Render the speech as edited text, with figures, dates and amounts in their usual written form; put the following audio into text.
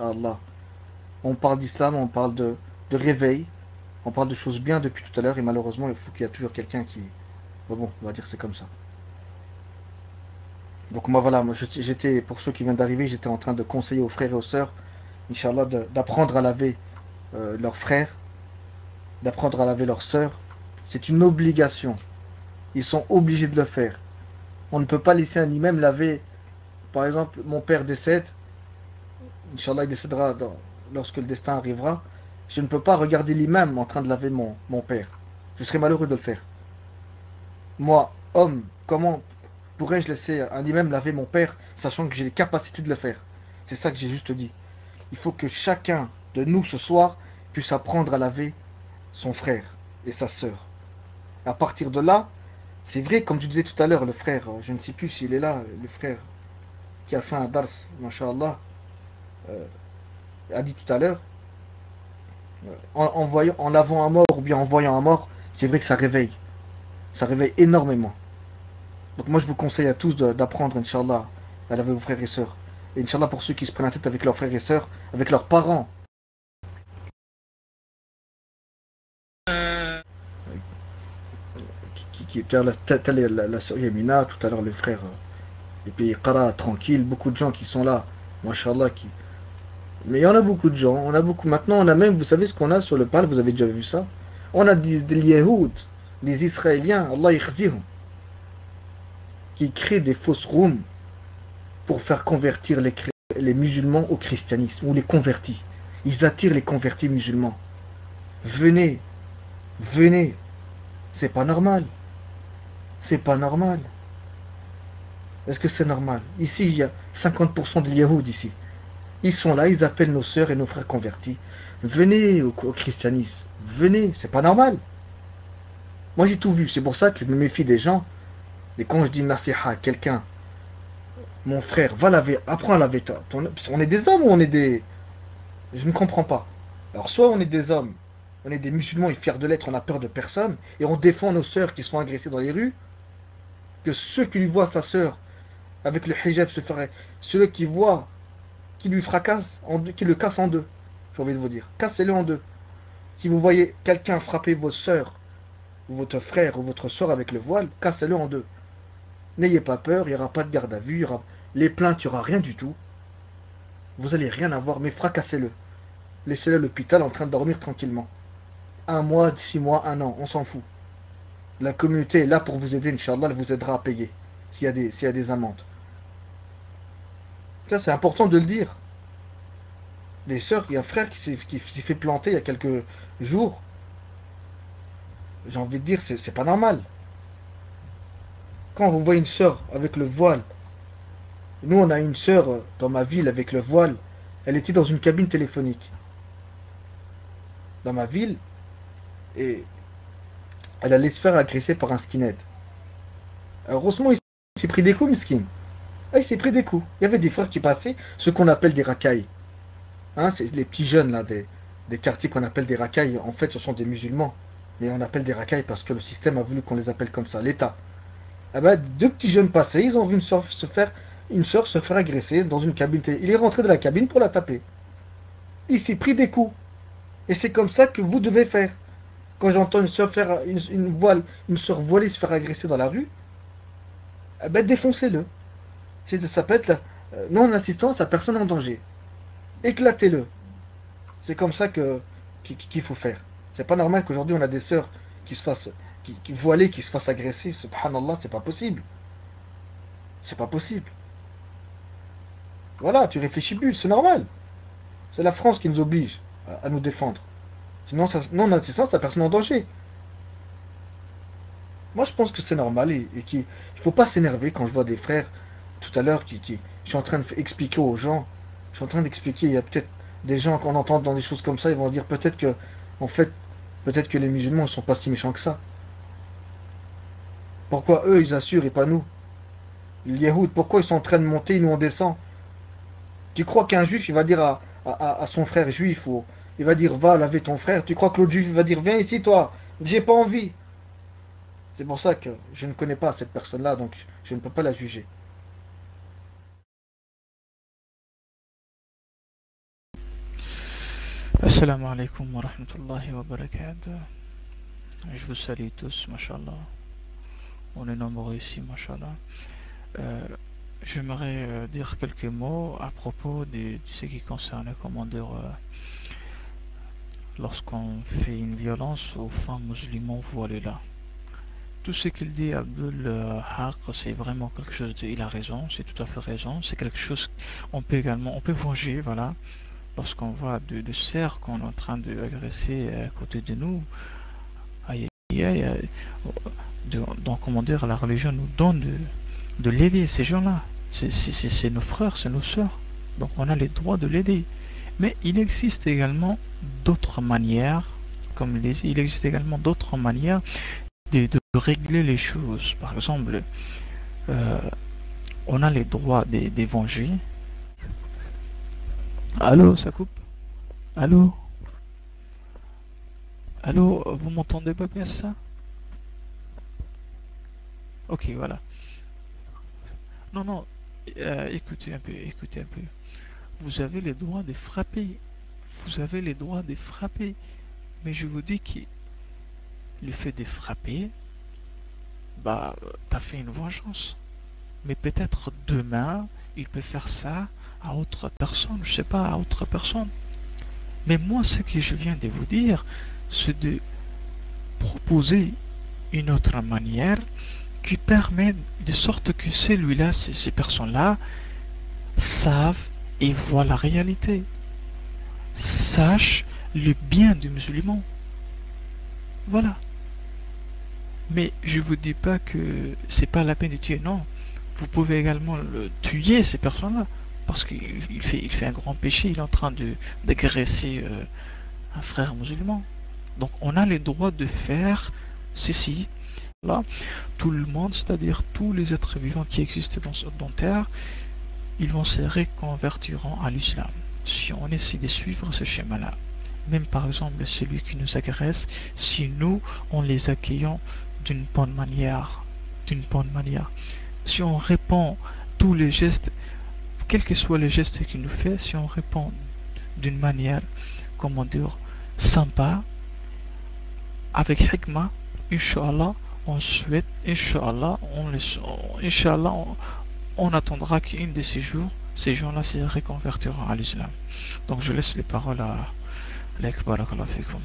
Allah. On parle d'islam, on parle de réveil, on parle de choses bien depuis tout à l'heure, et malheureusement, il faut qu'il y a toujours quelqu'un qui... Bon, on va dire que c'est comme ça. Donc moi voilà, j'étais, pour ceux qui viennent d'arriver, j'étais en train de conseiller aux frères et aux sœurs, Inch'Allah, d'apprendre à laver leurs frères, d'apprendre à laver leurs sœurs. C'est une obligation. Ils sont obligés de le faire. On ne peut pas laisser un imam laver, par exemple, mon père décède, Inch'Allah il décédera lorsque le destin arrivera, je ne peux pas regarder l'imam en train de laver mon père. Je serais malheureux de le faire. Moi, homme, comment pourrais-je laisser un imam laver mon père, sachant que j'ai les capacités de le faire? C'est ça que j'ai juste dit. Il faut que chacun de nous ce soir puisse apprendre à laver son frère et sa sœur. À partir de là, c'est vrai, comme tu disais tout à l'heure, le frère, je ne sais plus s'il est là, le frère qui a fait un dars, masha'Allah, euh, a dit tout à l'heure, en lavant un mort ou bien en voyant un mort, c'est vrai que ça réveille énormément. Donc moi je vous conseille à tous d'apprendre, Inch'Allah, à laver vos frères et sœurs. Et Inch'Allah pour ceux qui se prennent la tête avec leurs frères et sœurs, avec leurs parents, qui tel la sœur Yamina, tout à l'heure le frère, les pays Qara, tranquille, beaucoup de gens qui sont là, Masha'Allah, qui... Mais il y en a beaucoup de gens, on a beaucoup, maintenant on a même, vous savez ce qu'on a sur le pal, vous avez déjà vu ça? On a des Yahoud, des Israéliens, Allah yakhzihum, qui créent des fausses rooms pour faire convertir les musulmans au christianisme, ou les convertis. Ils attirent les convertis musulmans. Venez, venez, c'est pas normal, c'est pas normal. Est-ce que c'est normal? Ici, il y a 50% de Yahoud ici. Ils sont là, ils appellent nos sœurs et nos frères convertis. Venez au christianisme. Venez, c'est pas normal. Moi j'ai tout vu, c'est pour ça que je me méfie des gens. Et quand je dis nasiha à quelqu'un, mon frère, va laver, apprends à laver toi. On est des hommes ou on est des... Je ne comprends pas. Alors soit on est des hommes, on est des musulmans et fiers de l'être, on n'a peur de personne, et on défend nos sœurs qui sont agressées dans les rues, que ceux qui lui voient sa sœur avec le hijab se ferait, ceux qui voient, qui lui fracasse, qui le casse en deux, j'ai envie de vous dire, cassez-le en deux. Si vous voyez quelqu'un frapper vos sœurs, ou votre frère, ou votre soeur avec le voile, cassez-le en deux. N'ayez pas peur, il n'y aura pas de garde à vue, il y aura les plaintes, il n'y aura rien du tout. Vous allez rien avoir, mais fracassez-le. Laissez-le à l'hôpital en train de dormir tranquillement. Un mois, 6 mois, un an, on s'en fout. La communauté est là pour vous aider, Inch'Allah, elle vous aidera à payer s'il y a des amendes. Ça, c'est important de le dire. Les sœurs, il y a un frère qui s'est fait planter il y a quelques jours. J'ai envie de dire, c'est pas normal. Quand vous voyez une sœur avec le voile, nous on a une sœur dans ma ville avec le voile, elle était dans une cabine téléphonique. Dans ma ville, et elle allait se faire agresser par un skinhead. Alors, heureusement, il s'est pris des coups, miskin. Ah, il s'est pris des coups. Il y avait des frères qui passaient, ce qu'on appelle des racailles. Hein, c'est les petits jeunes là, des quartiers qu'on appelle des racailles. En fait, ce sont des musulmans. Mais on appelle des racailles parce que le système a voulu qu'on les appelle comme ça, l'État. Ah ben, deux petits jeunes passaient, ils ont vu une sœur se faire agresser dans une cabine. Il est rentré de la cabine pour la taper. Il s'est pris des coups. Et c'est comme ça que vous devez faire. Quand j'entends une sœur faire une sœur voilée se faire agresser dans la rue, eh ben défoncez-le. Ça peut être non-assistance à personne en danger. Éclatez-le. C'est comme ça qu'il faut faire. C'est pas normal qu'aujourd'hui on a des sœurs qui se fassent voilées, qui se fassent agresser. Subhanallah, c'est pas possible. C'est pas possible. Voilà, tu réfléchis plus, c'est normal. C'est la France qui nous oblige à nous défendre. Sinon, non-assistance à personne en danger. Moi, je pense que c'est normal et qu'il ne faut pas s'énerver quand je vois des frères tout à l'heure je suis en train d'expliquer aux gens. Je suis en train d'expliquer. Il y a peut-être des gens qu'on entend dans des choses comme ça, ils vont dire peut-être que, en fait, peut-être que les musulmans ne sont pas si méchants que ça. Pourquoi eux ils assurent et pas nous? Les Yahouds, pourquoi ils sont en train de monter et nous on descend? Tu crois qu'un juif il va dire à son frère juif, il va dire va laver ton frère? Tu crois que l'autre juif il va dire viens ici toi? J'ai pas envie. C'est pour ça que je ne connais pas cette personne-là, donc je ne peux pas la juger. Assalamu alaikum wa rahmatullahi wa barakatuh. Je vous salue tous, mashallah. On est nombreux ici, mashallah. Euh, J'aimerais dire quelques mots à propos de ce qui concerne, comment dire, lorsqu'on fait une violence aux femmes musulmanes voilées là. Tout ce qu'il dit, Abdul Haq, c'est vraiment quelque chose de... Il a raison, c'est tout à fait raison. C'est quelque chose... On peut également... On peut venger, voilà. Lorsqu'on voit de cerfs qu'on est en train d'agresser à côté de nous, aïe, aïe, aïe, donc, comment dire, la religion nous donne de l'aider, ces gens-là. C'est nos frères, c'est nos sœurs. Donc on a le droit de l'aider. Mais il existe également d'autres manières, comme il dit, il existe également d'autres manières de régler les choses. Par exemple, on a le droit de venger. Allô, ça coupe? Allô? Allô, vous m'entendez pas bien ça? Ok, voilà. Non, non, écoutez un peu, écoutez un peu. Vous avez le droit de frapper. Vous avez le droit de frapper. Mais je vous dis que le fait de frapper, bah, t'as fait une vengeance. Mais peut-être demain, il peut faire ça à autre personne, je sais pas, à autre personne. Mais moi, ce que je viens de vous dire, c'est de proposer une autre manière qui permet de sorte que celui-là, ces personnes-là, savent et voient la réalité, sachent le bien du musulman. Voilà. Mais je vous dis pas que c'est pas la peine de tuer, non. Vous pouvez également tuer ces personnes-là, parce qu'il fait un grand péché, il est en train d'agresser un frère musulman. Donc on a le droit de faire ceci. Là, tout le monde, c'est-à-dire tous les êtres vivants qui existent dans Terre, ils vont se reconvertiront à l'islam. Si on essaie de suivre ce schéma-là, même par exemple celui qui nous agresse, si nous, on les accueillons d'une bonne manière, si on répond tous les gestes, quels que soient les gestes qu'il nous fait, si on répond d'une manière, comment dire, sympa, avec hikmah, Inch'Allah, on souhaite, Inch'Allah, on attendra qu'un de ces jours, ces gens-là se reconvertiront à l'islam. Donc je laisse les paroles à l'Ekbar. Barakallahu fikum.